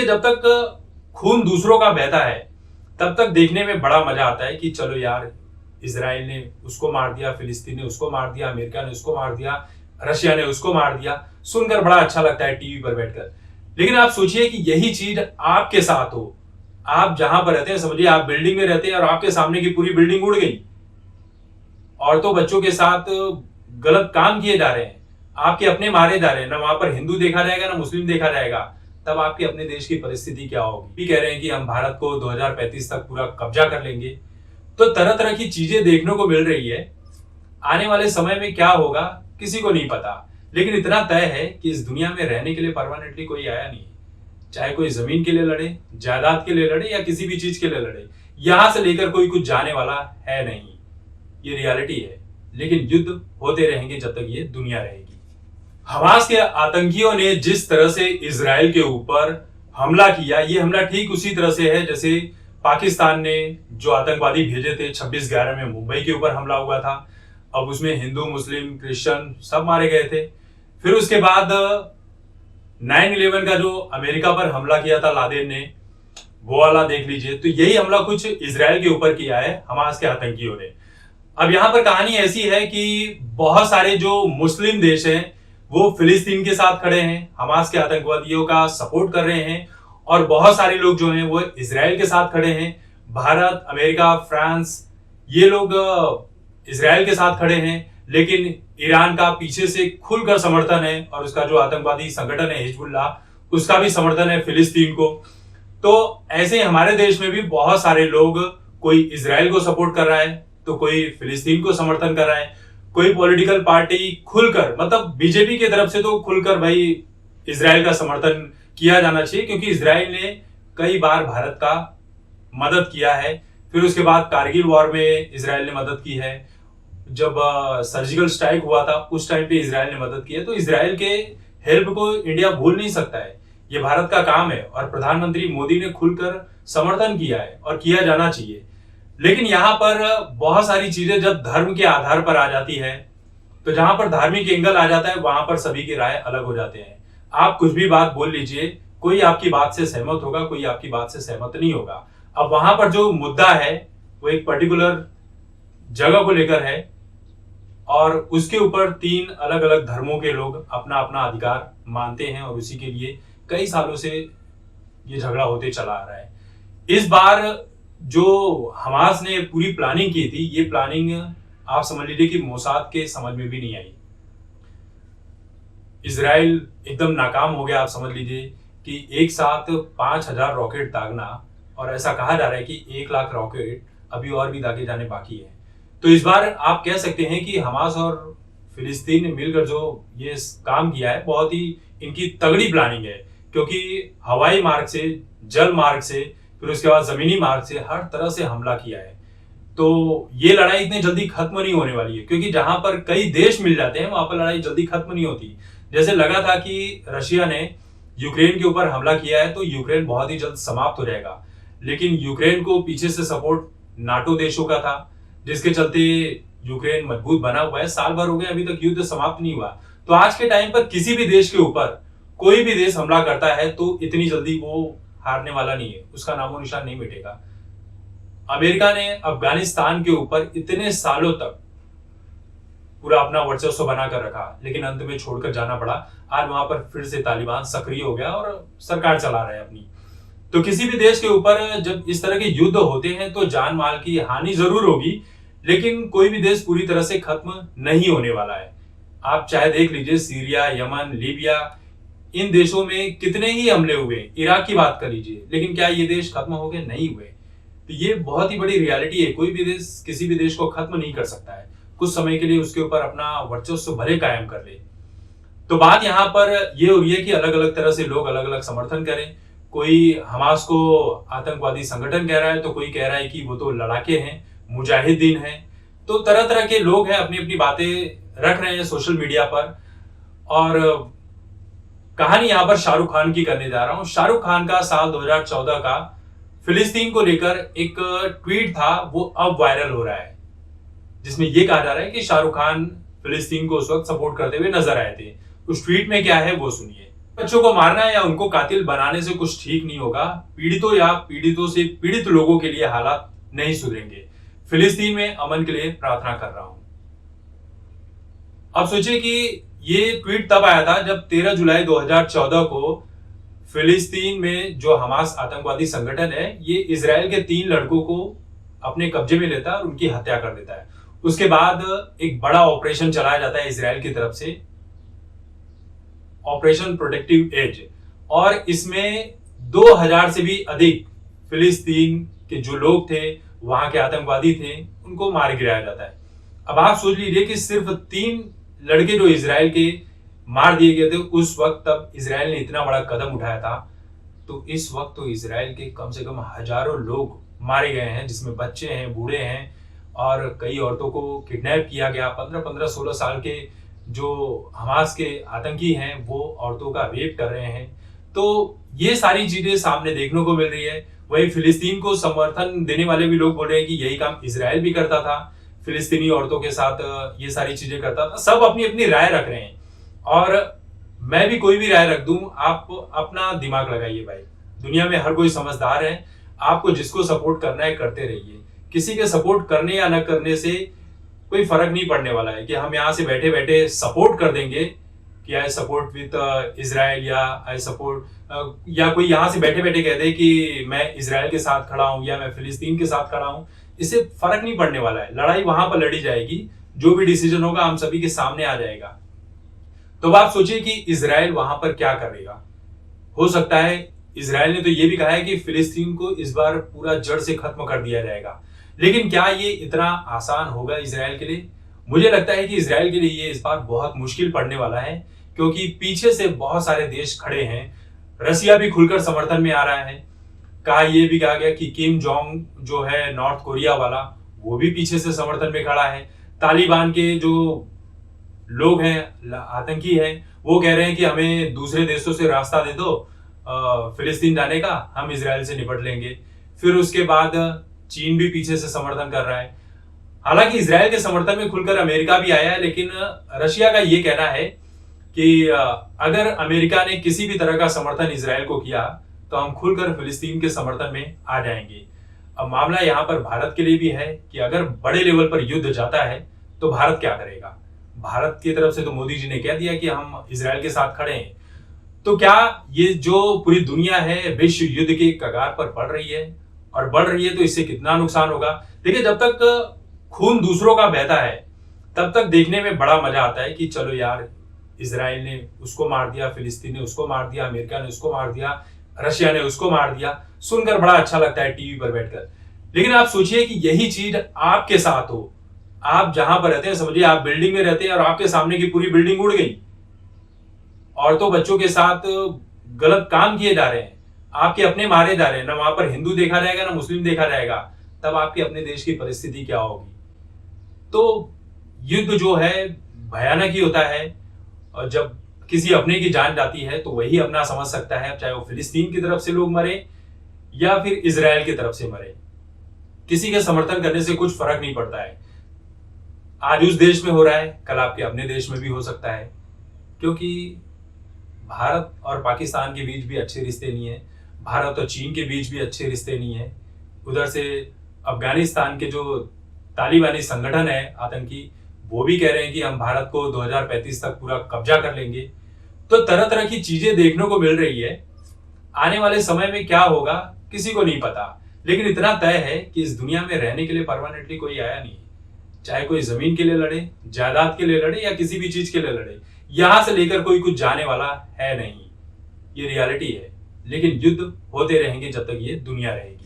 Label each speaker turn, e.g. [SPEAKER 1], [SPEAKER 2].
[SPEAKER 1] देखिए, जब तक खून दूसरों का बहता है तब तक देखने में बड़ा मजा आता है कि चलो यार, इजराइल ने उसको मार दिया, फिलिस्तीन ने उसको मार दिया, अमेरिका ने उसको मार दिया, रशिया ने उसको मार दिया। सुनकर बड़ा अच्छा लगता है टीवी पर बैठकर। लेकिन आप सोचिए कि यही चीज आपके साथ हो। आप जहां पर रहते हैं, समझिए आप बिल्डिंग में रहते हैं और आपके सामने की पूरी बिल्डिंग उड़ गई, औरतों बच्चों के साथ गलत काम किए जा रहे हैं, आपके अपने मारे जा रहे हैं, ना वहां पर हिंदू देखा जाएगा ना मुस्लिम देखा जाएगा, तब आपके अपने देश की परिस्थिति क्या होगी। भी कह रहे हैं कि हम भारत को 2035 तक पूरा कब्जा कर लेंगे। तो तरह तरह की चीजें देखने को मिल रही है। आने वाले समय में क्या होगा किसी को नहीं पता, लेकिन इतना तय है कि इस दुनिया में रहने के लिए परमानेंटली कोई आया नहीं है। चाहे कोई जमीन के लिए लड़े, जायदाद के लिए लड़े या किसी भी चीज के लिए लड़े, यहां से लेकर कोई कुछ जाने वाला है नहीं। ये रियलिटी है। लेकिन युद्ध होते रहेंगे जब तक ये दुनिया रहेगी। हमास के आतंकियों ने जिस तरह से इजराइल के ऊपर हमला किया, ये हमला ठीक उसी तरह से है जैसे पाकिस्तान ने जो आतंकवादी भेजे थे 26/11 में मुंबई के ऊपर हमला हुआ था। अब उसमें हिंदू, मुस्लिम, क्रिश्चियन सब मारे गए थे। फिर उसके बाद 9/11 का जो अमेरिका पर हमला किया था लादेन ने, वो वाला देख लीजिए। तो यही हमला कुछ इजराइल के ऊपर किया है हमास के आतंकियों ने। अब यहां पर कहानी ऐसी है कि बहुत सारे जो मुस्लिम देश हैं वो फिलिस्तीन के साथ खड़े हैं, हमास के आतंकवादियों का सपोर्ट कर रहे हैं, और बहुत सारे लोग जो हैं वो इजराइल के साथ खड़े हैं। भारत, अमेरिका, फ्रांस, ये लोग इजराइल के साथ खड़े हैं। लेकिन ईरान का पीछे से खुलकर समर्थन है, और उसका जो आतंकवादी संगठन है हिजबुल्लाह, उसका भी समर्थन है फिलिस्तीन को। तो ऐसे हमारे देश में भी बहुत सारे लोग, कोई इजराइल को सपोर्ट कर रहा है तो कोई फिलिस्तीन को समर्थन कर रहा है। कोई पॉलिटिकल पार्टी खुलकर, मतलब बीजेपी की तरफ से तो खुलकर भाई इजराइल का समर्थन किया जाना चाहिए, क्योंकि इजराइल ने कई बार भारत का मदद किया है। फिर उसके बाद कारगिल वॉर में इजराइल ने मदद की है। जब सर्जिकल स्ट्राइक हुआ था उस टाइम पे इजराइल ने मदद की है। तो इजराइल के हेल्प को इंडिया भूल नहीं सकता है। ये भारत का काम है और प्रधानमंत्री मोदी ने खुलकर समर्थन किया है और किया जाना चाहिए। लेकिन यहां पर बहुत सारी चीजें जब धर्म के आधार पर आ जाती है, तो जहां पर धार्मिक एंगल आ जाता है वहां पर सभी की राय अलग हो जाते हैं। आप कुछ भी बात बोल लीजिए, कोई आपकी बात से सहमत होगा, कोई आपकी बात से सहमत नहीं होगा। अब वहां पर जो मुद्दा है वो एक पर्टिकुलर जगह को लेकर है, और उसके ऊपर 3 अलग अलग धर्मों के लोग अपना अपना अधिकार मानते हैं, और उसी के लिए कई सालों से ये झगड़ा होते चला आ रहा है। इस बार जो हमास ने पूरी प्लानिंग की थी, ये प्लानिंग आप समझ लीजिए कि मोसाद के समझ में भी नहीं आई। इजराइल एकदम नाकाम हो गया। आप समझ लीजिए कि एक साथ 5,000 रॉकेट दागना, और ऐसा कहा जा रहा है कि 1 लाख रॉकेट अभी और भी दागे जाने बाकी है। तो इस बार आप कह सकते हैं कि हमास और फिलिस्तीन ने मिलकर जो ये काम किया है, बहुत ही इनकी तगड़ी प्लानिंग है, क्योंकि हवाई मार्ग से, जल मार्ग से, फिर उसके बाद जमीनी मार्ग से हर तरह से हमला किया है। तो ये लड़ाई इतनी जल्दी खत्म नहीं होने वाली है, क्योंकि जहां पर कई देश मिल जाते हैं वहां पर लड़ाई जल्दी खत्म नहीं होती। जैसे लगा था कि रशिया ने यूक्रेन के ऊपर हमला किया है तो यूक्रेन बहुत ही जल्द समाप्त हो जाएगा, लेकिन यूक्रेन को पीछे से सपोर्ट नाटो देशों का था, जिसके चलते यूक्रेन मजबूत बना हुआ है। साल भर हो गए अभी तक युद्ध समाप्त नहीं हुआ। तो आज के टाइम पर किसी भी देश के ऊपर कोई भी देश हमला करता है तो इतनी जल्दी वो हारने वाला नहीं है, उसका नामो निशान नहीं मिटेगा। अमेरिका ने अफगानिस्तान के ऊपर इतने सालों तक पूरा अपना वर्चस्व बनाकर रखा, लेकिन अंत में छोड़कर जाना पड़ा। आज वहां पर फिर से तालिबान सक्रिय हो गया और सरकार चला रहा है अपनी। तो किसी भी देश के ऊपर जब इस तरह के युद्ध होते हैं तो जान माल की हानि जरूर होगी, लेकिन कोई भी देश पूरी तरह से खत्म नहीं होने वाला है। आप चाहे देख लीजिए सीरिया, यमन, लीबिया, इन देशों में कितने ही हमले हुए। इराक की बात कर लीजिए, लेकिन क्या ये देश खत्म हो गए? नहीं हुए। तो ये बहुत ही बड़ी रियलिटी है। कोई भी देश किसी भी देश को खत्म नहीं कर सकता है। कुछ समय के लिए उसके ऊपर अपना वर्चस्व भले कायम कर ले। तो बात यहाँ पर ये हो रही है कि अलग अलग तरह से लोग अलग अलग समर्थन करें। कोई हमास को आतंकवादी संगठन कह रहा है, तो कोई कह रहा है कि वो तो लड़ाके हैं, मुजाहिदीन हैं। तो तरह तरह के लोग हैं, अपनी अपनी बातें रख रहे हैं सोशल मीडिया पर। और कहानी यहां पर शाहरुख खान की करने जा रहा हूं। शाहरुख खान का साल 2014 का फिलिस्तीन को लेकर एक ट्वीट था, वो अब वायरल हो रहा है, जिसमें यह कहा जा रहा है कि शाहरुख खान फिलिस्तीन को उस वक्त सपोर्ट करते हुए नजर आए थे। उस ट्वीट में क्या है वो सुनिए। बच्चों को मारना या उनको कातिल बनाने से कुछ ठीक नहीं होगा। पीड़ितों या पीड़ितों से पीड़ित लोगों के लिए हालात नहीं सुधरेंगे। फिलिस्तीन में अमन के लिए प्रार्थना कर रहा हूं। अब सोचिए कि ये ट्वीट तब आया था जब 13 जुलाई 2014 को फिलिस्तीन में जो हमास आतंकवादी संगठन है, ये इजराइल के 3 लड़कों को अपने कब्जे में लेता है और उनकी हत्या कर देता है। उसके बाद एक बड़ा ऑपरेशन चलाया जाता है इजराइल की तरफ से, ऑपरेशन प्रोटेक्टिव एज, और इसमें 2000 से भी अधिक फिलिस्तीन के जो लोग थे, वहां के आतंकवादी थे, उनको मार गिराया जाता है। अब आप सोच लीजिए कि सिर्फ 3 लड़के जो इजराइल के मार दिए गए थे उस वक्त, तब इजराइल ने इतना बड़ा कदम उठाया था। तो इस वक्त तो इजराइल के कम से कम हजारों लोग मारे गए हैं, जिसमें बच्चे हैं, बूढ़े हैं और कई औरतों को किडनैप किया गया। 15-15, 16 साल के जो हमास के आतंकी हैं वो औरतों का रेप कर रहे हैं। तो ये सारी चीजें सामने देखने को मिल रही है। वही फिलिस्तीन को समर्थन देने वाले भी लोग बोल रहे हैं कि यही काम इजराइल भी करता था, फिलिस्तीनी औरतों के साथ ये सारी चीजें करता था। सब अपनी अपनी राय रख रहे हैं और मैं भी कोई भी राय रख दूं, आप अपना दिमाग लगाइए भाई। दुनिया में हर कोई समझदार है, आपको जिसको सपोर्ट करना है करते रहिए। किसी के सपोर्ट करने या न करने से कोई फर्क नहीं पड़ने वाला है कि हम यहाँ से बैठे बैठे सपोर्ट कर देंगे कि आई सपोर्ट विद इजराइल या आई सपोर्ट, या कोई यहाँ से बैठे बैठे कह दे कि मैं इजराइल के साथ खड़ा हूं या मैं फिलिस्तीन के साथ खड़ा हूं। इससे फर्क नहीं पड़ने वाला है। लड़ाई वहां पर लड़ी जाएगी, जो भी डिसीजन होगा हम सभी के सामने आ जाएगा। तो आप सोचिए कि इजराइल वहां पर क्या करेगा। हो सकता है इजराइल ने तो ये भी कहा है कि फिलिस्तीन को इस बार पूरा जड़ से खत्म कर दिया जाएगा, लेकिन क्या ये इतना आसान होगा इजराइल के लिए? मुझे लगता है कि इजराइल के लिए ये इस बार बहुत मुश्किल पड़ने वाला है, क्योंकि पीछे से बहुत सारे देश खड़े हैं। रसिया भी खुलकर समर्थन में आ रहा है। ये भी कहा गया कि किम जोंग जो है नॉर्थ कोरिया वाला, वो भी पीछे से समर्थन में खड़ा है। तालिबान के जो लोग हैं, आतंकी हैं, वो कह रहे हैं कि हमें दूसरे देशों से रास्ता दे दो फिलिस्तीन जाने का, हम इजराइल से निपट लेंगे। फिर उसके बाद चीन भी पीछे से समर्थन कर रहा है। हालांकि इजराइल के समर्थन में खुलकर अमेरिका भी आया है, लेकिन रशिया का ये कहना है कि अगर अमेरिका ने किसी भी तरह का समर्थन इजराइल को किया तो हम खुलकर फिलिस्तीन के समर्थन में आ जाएंगे। अब मामला यहाँ पर भारत के लिए भी है कि अगर बड़े लेवल पर युद्ध जाता है तो भारत क्या करेगा। भारत की तरफ से तो मोदी जी ने कह दिया कि हम इजराइल के साथ खड़े हैं। तो क्या ये जो पूरी दुनिया है विश्व युद्ध के कगार पर बढ़ रही है, और बढ़ रही है तो इससे कितना नुकसान होगा? देखिए, जब तक खून दूसरों का बहता है तब तक देखने में बड़ा मजा आता है कि चलो यार, इजराइल ने उसको मार दिया, फिलिस्तीन ने उसको मार दिया, अमेरिका ने उसको मार दिया, रशिया ने उसको मार दिया। सुनकर बड़ा अच्छा लगता है टीवी पर बैठकर। लेकिन आप सोचिए कि यही चीज आपके साथ हो। आप जहां पर रहते हैं, समझिए आप बिल्डिंग में रहते हैं और आपके सामने की पूरी बिल्डिंग उड़ गई, औरतों बच्चों के साथ गलत काम किए जा रहे हैं, आपके अपने मारे जा रहे हैं, ना वहां पर हिंदू देखा जाएगा ना मुस्लिम देखा जाएगा, तब आपके अपने देश की परिस्थिति क्या होगी? तो युद्ध जो है भयानक ही होता है, और जब किसी अपने की जान जाती है तो वही अपना समझ सकता है, चाहे वो फिलिस्तीन की तरफ से लोग मरे या फिर इजराइल की तरफ से मरे। किसी के समर्थन करने से कुछ फर्क नहीं पड़ता है। आज उस देश में हो रहा है, कल आपके अपने देश में भी हो सकता है, क्योंकि भारत और पाकिस्तान के बीच भी अच्छे रिश्ते नहीं है, भारत और चीन के बीच भी अच्छे रिश्ते नहीं है। उधर से अफगानिस्तान के जो तालिबानी संगठन है आतंकी, वो भी कह रहे हैं कि हम भारत को 2035 तक पूरा कब्जा कर लेंगे। तो तरह तरह की चीजें देखने को मिल रही है। आने वाले समय में क्या होगा किसी को नहीं पता, लेकिन इतना तय है कि इस दुनिया में रहने के लिए परमानेंटली कोई आया नहीं। चाहे कोई जमीन के लिए लड़े, जायदाद के लिए लड़े या किसी भी चीज के लिए लड़े, यहां से लेकर कोई कुछ जाने वाला है नहीं। ये रियलिटी है, लेकिन युद्ध होते रहेंगे जब तक ये दुनिया रहेगी।